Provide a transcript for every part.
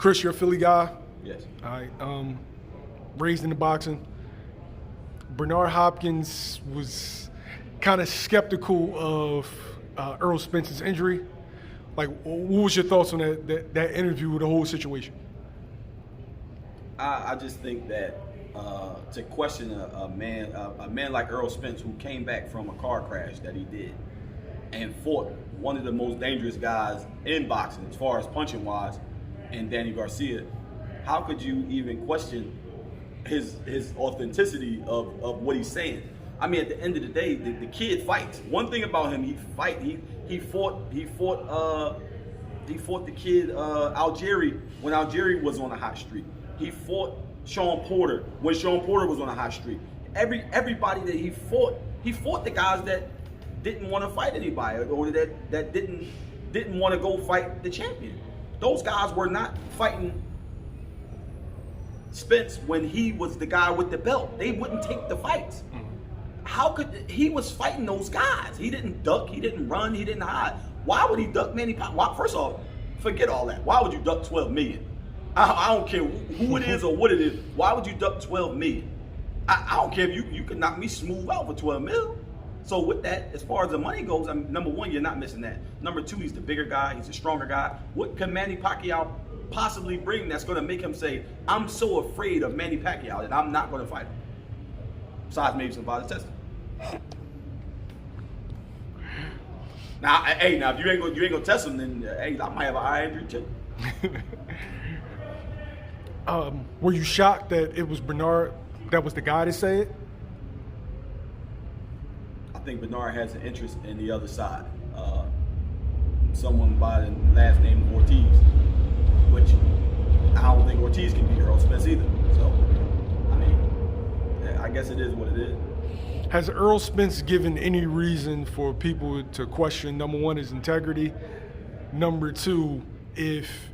Kris, you're a Philly guy. Yes. All right. Raised into boxing. Bernard Hopkins was kind of skeptical of Errol Spence's injury. Like, what was your thoughts on that interview with the whole situation? I just think that to question a man like Errol Spence, who came back from a car crash that he did and fought one of the most dangerous guys in boxing as far as punching wise, and Danny Garcia, how could you even question his authenticity of what he's saying? I mean, at the end of the day, the kid fights. One thing about him, he fought the kid Algieri when Algieri was on a hot streak. He fought Sean Porter when Sean Porter was on a hot streak. Everybody that he fought the guys that didn't want to fight anybody or that didn't want to go fight the champion. Those guys were not fighting Spence when he was the guy with the belt. They wouldn't take the fights. How could he was fighting those guys? He didn't duck, he didn't run, he didn't hide. Why would he duck Manny Pacquiao? First off, forget all that. Why would you duck 12 million? I don't care who it is or what it is. Why would you duck 12 million? I don't care if you could knock me smooth out for 12 mil. So with that, as far as the money goes, I mean, number one, you're not missing that. Number two, he's the bigger guy, he's a stronger guy. What can Manny Pacquiao possibly bring that's going to make him say, I'm so afraid of Manny Pacquiao that I'm not going to fight him? Besides maybe some body testing. Now, hey, if you ain't gonna test him, then hey, I might have an eye injury too. Were you shocked that it was Bernard that was the guy to say it? I think Bernard has an interest in the other side. Someone by the last name of Ortiz, which I don't think Ortiz can beat Errol Spence either. So, I mean, I guess it is what it is. Has Errol Spence given any reason for people to question, number one, his integrity, number two, if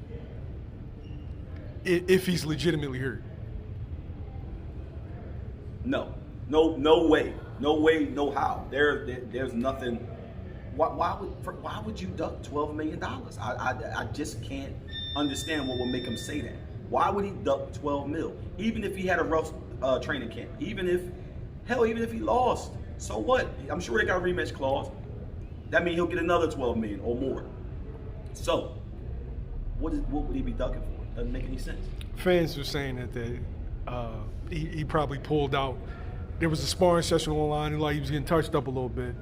he's legitimately hurt? No way, no how. There's nothing. Why would you duck $12 million? I just can't understand what would make him say that. Why would he duck 12 mil? Even if he had a rough training camp, even if he lost, so what? I'm sure they got a rematch clause. That means he'll get another 12 million or more. So, what would he be ducking for? Doesn't make any sense. Fans were saying that he probably pulled out. There was a sparring session online, and like he was getting touched up a little bit,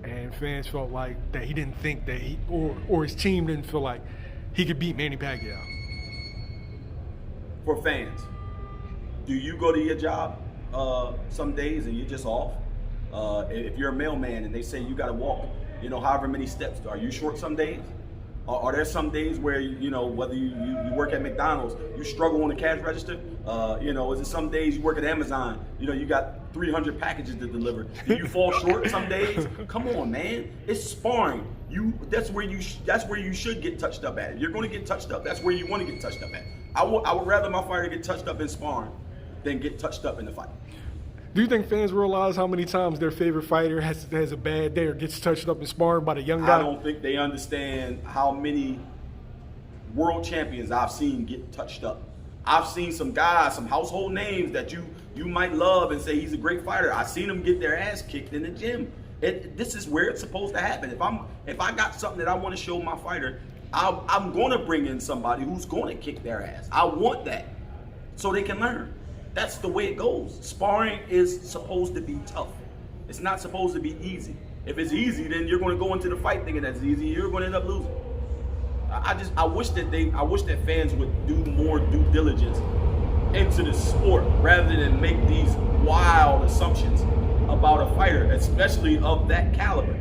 and fans felt like that he didn't think that he or his team didn't feel like he could beat Manny Pacquiao. For fans, do you go to your job some days and you're just off? If you're a mailman and they say you got to walk, however many steps, are you short some days? Are there some days where, whether you work at McDonald's, you struggle on the cash register? Is it some days you work at Amazon, you got 300 packages to deliver? Do you fall short some days? Come on, man. It's sparring. That's where you should get touched up at. If you're going to get touched up, that's where you want to get touched up at. I would rather my fighter get touched up in sparring than get touched up in the fight. Do you think fans realize how many times their favorite fighter has a bad day or gets touched up and sparring by the young guy? I don't think they understand how many world champions I've seen get touched up. I've seen some guys, some household names that you might love and say he's a great fighter. I've seen them get their ass kicked in the gym. This is where it's supposed to happen. If I got something that I want to show my fighter, I'm going to bring in somebody who's going to kick their ass. I want that so they can learn. That's the way it goes. Sparring is supposed to be tough. It's not supposed to be easy. If it's easy, then you're going to go into the fight thinking that's easy. You're going to end up losing. I wish that fans would do more due diligence into the sport rather than make these wild assumptions about a fighter, especially of that caliber.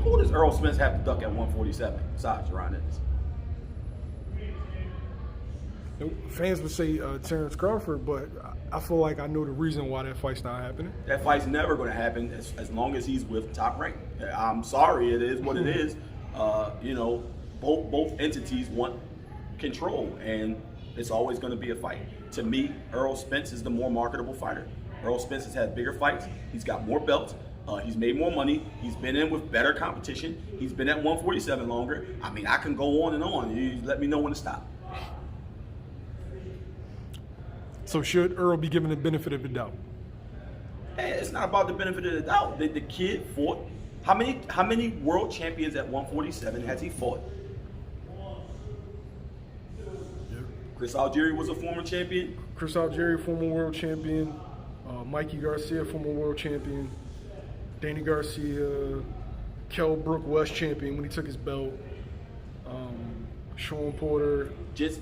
Who does Errol Spence have to duck at 147 besides Ryan Ennis? Fans would say Terrence Crawford, but I feel like I know the reason why that fight's not happening. That fight's never going to happen as long as he's with Top Rank. I'm sorry, it is what it is. Both entities want control, and it's always going to be a fight. To me, Errol Spence is the more marketable fighter. Errol Spence has had bigger fights. He's got more belts. He's made more money. He's been in with better competition. He's been at 147 longer. I mean, I can go on and on. You let me know when to stop. So should Errol be given the benefit of the doubt? Hey, it's not about the benefit of the doubt. The kid fought. How many world champions at 147 has he fought? Chris Algieri was a former champion. Chris Algieri, former world champion. Mikey Garcia, former world champion. Danny Garcia, Kell Brook West champion when he took his belt. Sean Porter. Just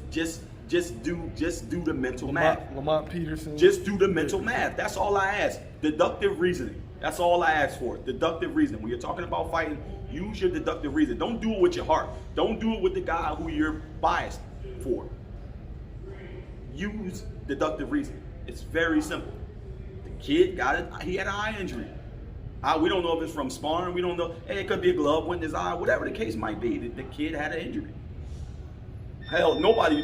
do the mental math. Lamont Peterson. Just do the mental math. That's all I ask. Deductive reasoning. That's all I ask for. Deductive reasoning. When you're talking about fighting, use your deductive reasoning. Don't do it with your heart. Don't do it with the guy who you're biased for. Use deductive reasoning. It's very simple. The kid he had an eye injury. We don't know if it's from sparring. We don't know. Hey, it could be a glove went in his eye. Whatever the case might be, the kid had an injury. Hell, nobody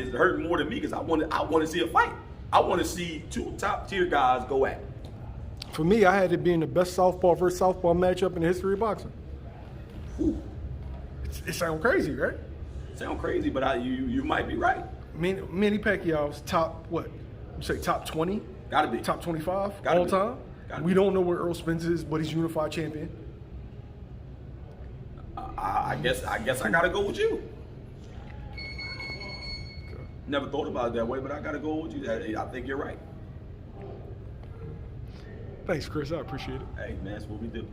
is hurting more than me because I want to see a fight. I want to see two top tier guys go at it. For me, I had it being the best southpaw versus southpaw matchup in the history of boxing. Ooh. It sounds crazy, right? Sound crazy, but you might be right. Manny Pacquiao's top, what? You say top 20? Gotta be. Top 25 Gotta all be. time? Gotta We be. don't know where Errol Spence is, but he's unified champion. I guess I gotta go with you. Never thought about it that way, but I gotta go with you. I think you're right. Thanks, Chris. I appreciate it. Hey, man, that's what we do.